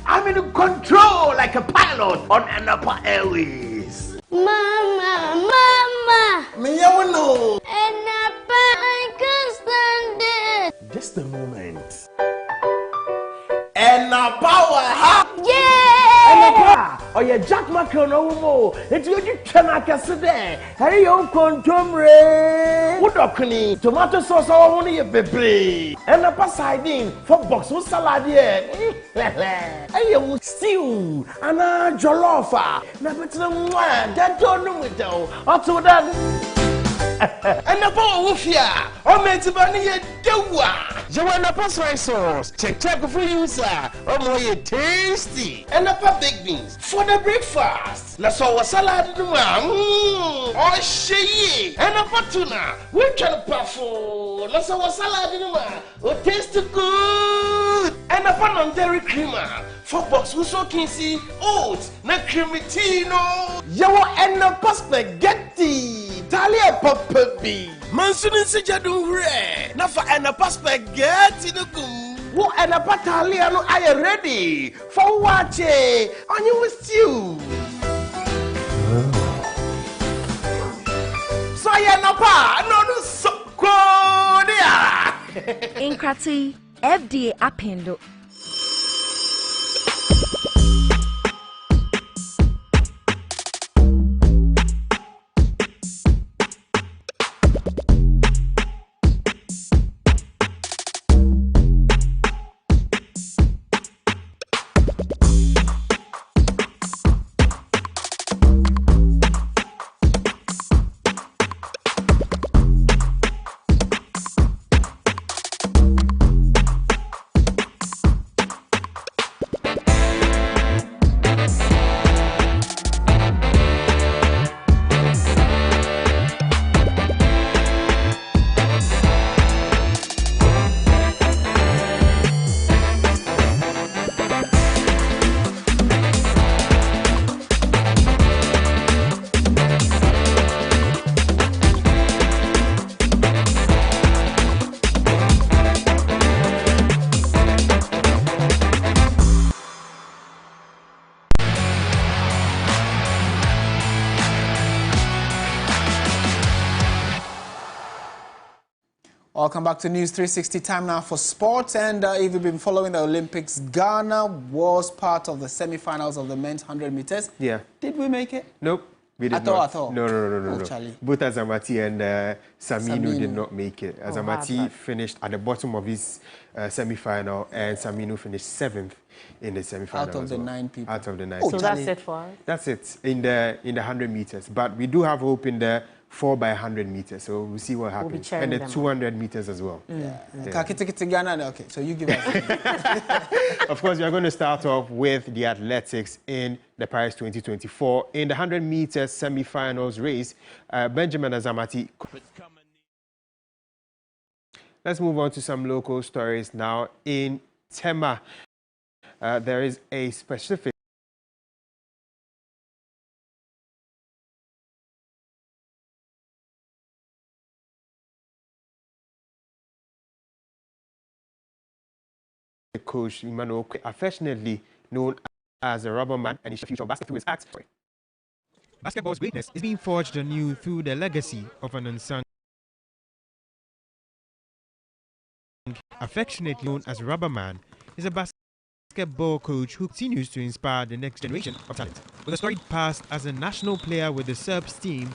I'm in control like a pilot on Anapa Airways. Mama. Me, you know. Anapa, I can't stand it. Just a moment. Anapa, yeah. Anapa. Oh yeah, Jack Macron no more. It's you can there. Hey, you contomre. What okuni? Tomato sauce only a baby. Anapa sardine for box with salad here. Hey, you stew. Ana jollofa. Na better one. That don't know it though. After that. Anapa wofia. O meti bani ye dewa. You want Anapa soy sauce. Check for you, sir. Oh more tasty. Anapa baked beans for the breakfast. Na so salad no ma. Oh shey. Anapa tuna. We try parfum. Na so salad no ma. Oh taste good. Anapa non-dairy creamer. For box we so can see oats na creamy tea no. You want Anapa spaghetti. Talia papa bi. Mansuni sijadun re. Na for Anapa spaghetti no gum. Wo Anapa talia no are you ready for watch on you stew. So Anapa no so kodia. Inkrati FDA appendo. Welcome back to News 360. Time now for sports. And if you've been following the Olympics, Ghana was part of the semi-finals of the men's 100 meters. Yeah. Did we make it? Nope. We did At not. all? No. Charlie. Both Azamati and Saminu did not make it. Azamati finished at the bottom of his semi-final, and Saminu finished 7th in the semi-final. Out of the 9 people. Out of the 9 So people. that's it for us? That's it in the 100 meters. But we do have hope in the 4x100 meters, so we'll see what happens. And the 200 meters as well. Okay, so you give us. Of course, we are going to start off with the athletics in the Paris 2024. In the 100 meters semi-finals race, Benjamin Azamati. Let's move on to some local stories now. In Tema, there is a specific coach Emmanuel, affectionately known as a rubber man, and his future basket through his act. Basketball's greatness is being forged anew through the legacy of an unsung, affectionately known as Rubber Man, is a basketball coach who continues to inspire the next generation of talent. With a storied past as a national player with the Serbs team,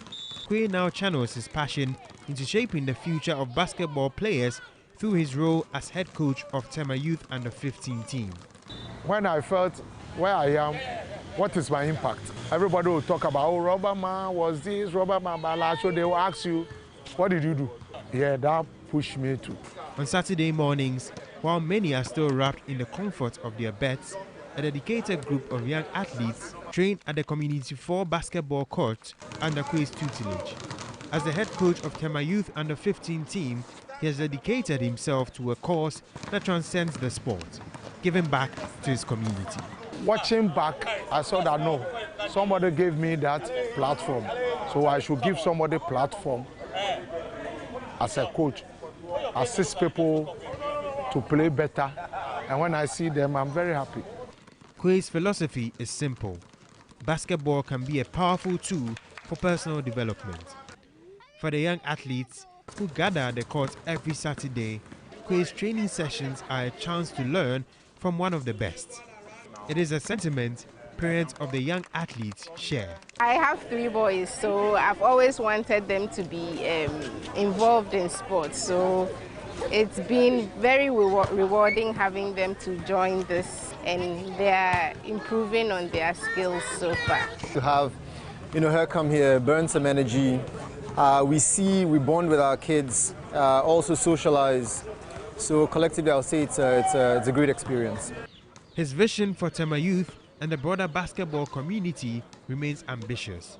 Quay now channels his passion into shaping the future of basketball players through his role as head coach of Tema Youth Under-15 team. When I felt where I am, what is my impact? Everybody will talk about, oh, Rubber Man was this, Rubber Man Balacho. They will ask you, what did you do? Yeah, that pushed me too. On Saturday mornings, while many are still wrapped in the comfort of their beds, a dedicated group of young athletes train at the Community 4 basketball court under Quay's tutelage. As the head coach of Tema Youth Under-15 team, he has dedicated himself to a cause that transcends the sport, giving back to his community. Watching back, I saw that no, somebody gave me that platform, so I should give somebody platform as a coach, assist people to play better, and when I see them, I'm very happy. Quay's philosophy is simple. Basketball can be a powerful tool for personal development. For the young athletes who gather at the court every Saturday, Quay's training sessions are a chance to learn from one of the best. It is a sentiment parents of the young athletes share. I have 3 boys, so I've always wanted them to be involved in sports. So it's been very rewarding having them to join this, and they're improving on their skills so far. To have, her come here, burn some energy. We bond with our kids, also socialize. So collectively, I'll say it's a great experience. His vision for Tema Youth and the broader basketball community remains ambitious.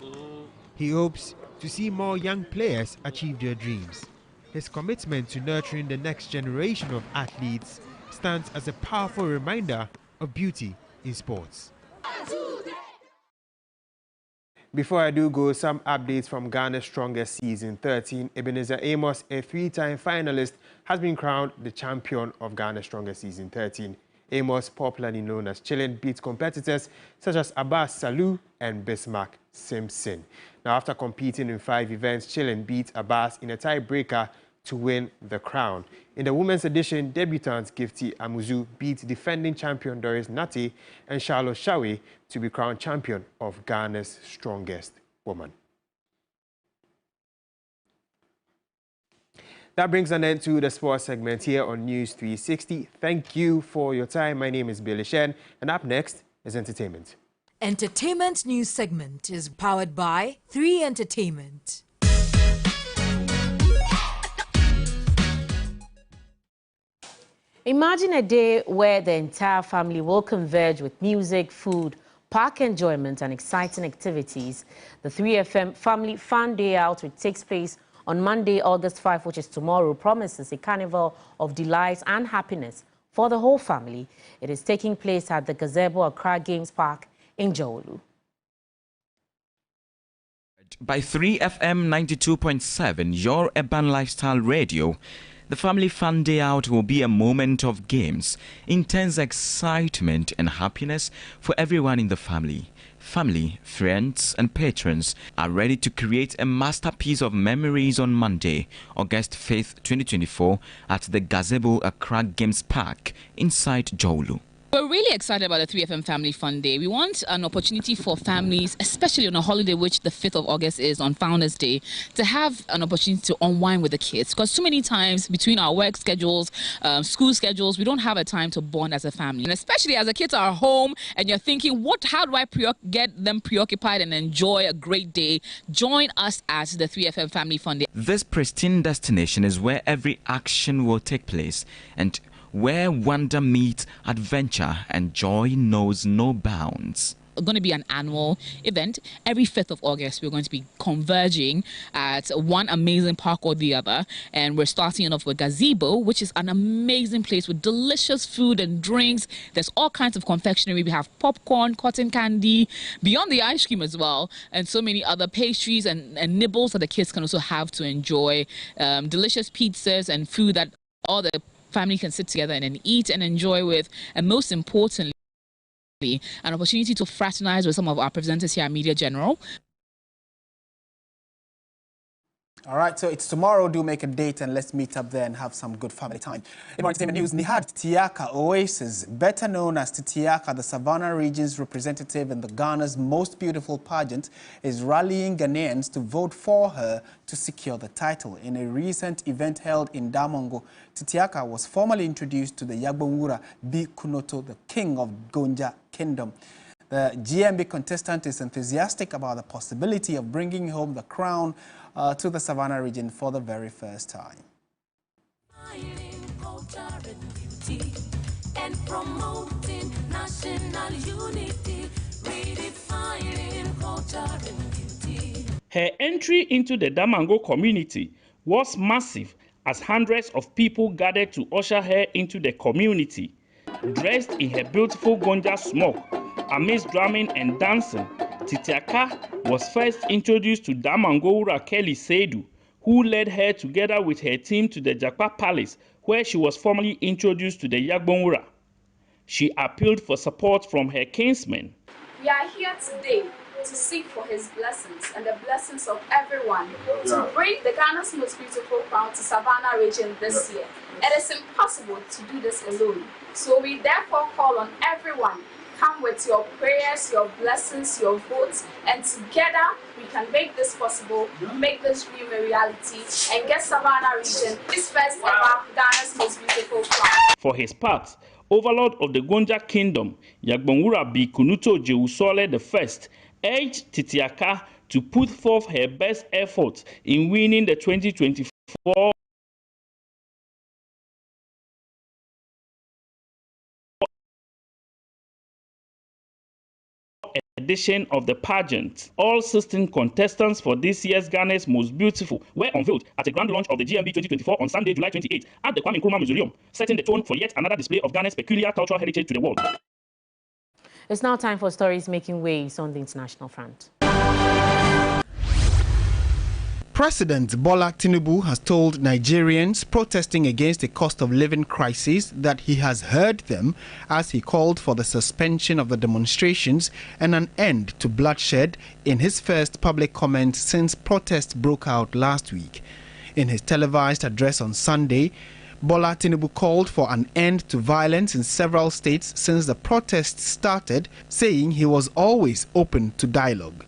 He hopes to see more young players achieve their dreams. His commitment to nurturing the next generation of athletes stands as a powerful reminder of beauty in sports. Before I do go, some updates from Ghana's Strongest Season 13. Ebenezer Amos, a 3-time finalist, has been crowned the champion of Ghana's Strongest Season 13. Amos, popularly known as Chillin, beat competitors such as Abbas Salou and Bismarck Simpson. Now, after competing in 5 events, Chillin beat Abbas in a tiebreaker to win the crown. In the women's edition, debutants Gifty Amuzu beat defending champion Doris Nate and Charlotte Shawe to be crowned champion of Ghana's Strongest Woman. That brings an end to the sports segment here on News 360. Thank you for your time. My name is Billy Shen, and up next is entertainment. Entertainment news segment is powered by 3 Entertainment. Imagine a day where the entire family will converge with music, food, park enjoyment and exciting activities. The 3FM Family Fun Day Out, which takes place on Monday, August 5, which is tomorrow, promises a carnival of delight and happiness for the whole family. It is taking place at the Gazebo Accra Games Park in Jowolu. By 3FM 92.7, your urban lifestyle radio, the Family Fun Day Out will be a moment of games, intense excitement and happiness for everyone in the family. Family, friends and patrons are ready to create a masterpiece of memories on Monday, August 5th, 2024 at the Gazebo Accra Games Park inside Jowolu. We're really excited about the 3FM Family Fun Day. We want an opportunity for families, especially on a holiday which the 5th of August is on Founders Day, to have an opportunity to unwind with the kids. Because so many times between our work schedules, school schedules, we don't have a time to bond as a family. And especially as the kids are home and you're thinking, how do I get them preoccupied and enjoy a great day? Join us at the 3FM Family Fun Day. This pristine destination is where every action will take place and where wonder meets adventure and joy knows no bounds. Going to be an annual event. Every 5th of August, we're going to be converging at one amazing park or the other. And we're starting off with Gazebo, which is an amazing place with delicious food and drinks. There's all kinds of confectionery. We have popcorn, cotton candy, beyond the ice cream as well, and so many other pastries and nibbles that the kids can also have to enjoy. Delicious pizzas and food that all the family can sit together and eat and enjoy with, and most importantly, an opportunity to fraternize with some of our presenters here at Media General. All right, so it's tomorrow. Do make a date and let's meet up there and have some good family time. In entertainment news, Nihad Titiaka Oasis, better known as Titiaka, the Savannah region's representative in the Ghana's most beautiful pageant, is rallying Ghanaians to vote for her to secure the title. In a recent event held in Damongo, Titiaka was formally introduced to the Yagbonwura B. Kunoto, the king of Gonja Kingdom. The GMB contestant is enthusiastic about the possibility of bringing home the crown to the Savannah region for the very first time. And promoting national unity, redefining culture and beauty. Her entry into the Damongo community was massive as hundreds of people gathered to usher her into the community. Dressed in her beautiful Gonja smock, amidst drumming and dancing, Titiaka was first introduced to Damangowura Kelly Seidu, who led her together with her team to the Jakpa Palace, where she was formally introduced to the Yagbonwura. She appealed for support from her kinsmen. We are here today to seek for his blessings and the blessings of everyone to bring the Ghana's most beautiful crown to Savannah region this year. It is impossible to do this alone. So we therefore call on everyone, come with your prayers, your blessings, your votes, and together we can make this possible, make this dream a reality, and get Savannah region its first ever Ghana's most beautiful crown. For his part, Overlord of the Gonja Kingdom, Yagbonwura B. Kunuto Jewusole I, urged Titiaka to put forth her best efforts in winning the 2024 edition of the pageant. All 16 contestants for this year's Ghana's Most Beautiful were unveiled at a grand launch of the GMB 2024 on Sunday, July 28 at the Kwame Nkrumah Mausoleum, setting the tone for yet another display of Ghana's peculiar cultural heritage to the world. It's now time for stories making waves on the international front. President Bola Tinubu has told Nigerians protesting against the cost of living crisis that he has heard them as he called for the suspension of the demonstrations and an end to bloodshed in his first public comment since protests broke out last week. In his televised address on Sunday, Bola Tinubu called for an end to violence in several states since the protests started, saying he was always open to dialogue.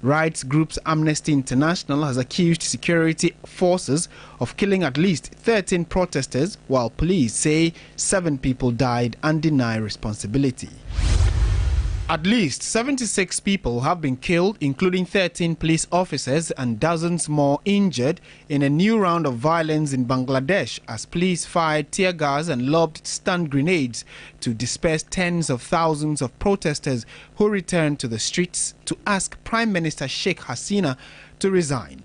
Rights groups Amnesty International has accused security forces of killing at least 13 protesters, while police say 7 people died and deny responsibility. At least 76 people have been killed, including 13 police officers and dozens more injured in a new round of violence in Bangladesh as police fired tear gas and lobbed stun grenades to disperse tens of thousands of protesters who returned to the streets to ask Prime Minister Sheikh Hasina to resign.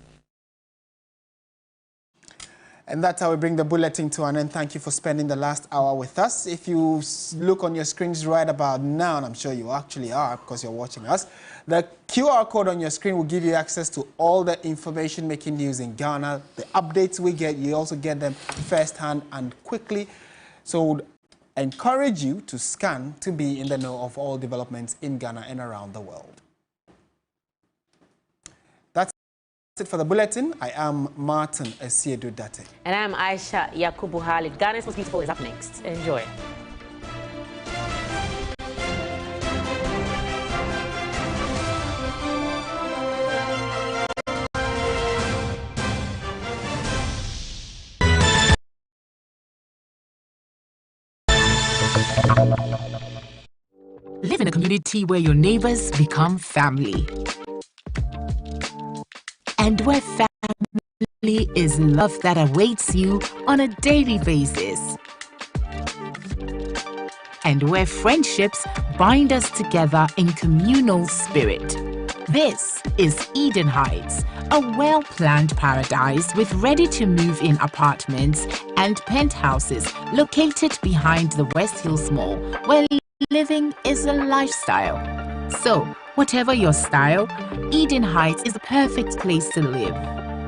And that's how we bring the bulletin to an end. Thank you for spending the last hour with us. If you look on your screens right about now, and I'm sure you actually are because you're watching us, the QR code on your screen will give you access to all the information making news in Ghana. The updates we get, you also get them firsthand and quickly. So I encourage you to scan to be in the know of all developments in Ghana and around the world. That's it for the bulletin. I am Martin Asiedu-Dartey. And I'm Ayisha Yakubu-Halid. Ghana's Most Beautiful is up next. Enjoy. Live in a community where your neighbors become family. And where family is love that awaits you on a daily basis. And where friendships bind us together in communal spirit. This is Eden Heights, a well-planned paradise with ready-to-move-in apartments and penthouses located behind the West Hills Mall, where living is a lifestyle. So, whatever your style, Eden Heights is the perfect place to live.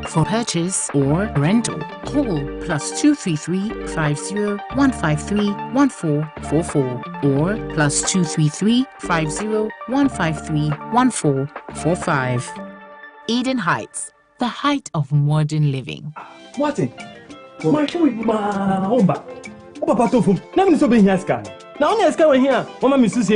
For purchase or rental, call +233 50 153 1444 or +233 50 153 1445. Eden Heights, the height of modern living. What? My show is my home. Papa told him, never so be here, Sky. Now, only Sky here. Mama, Mrs.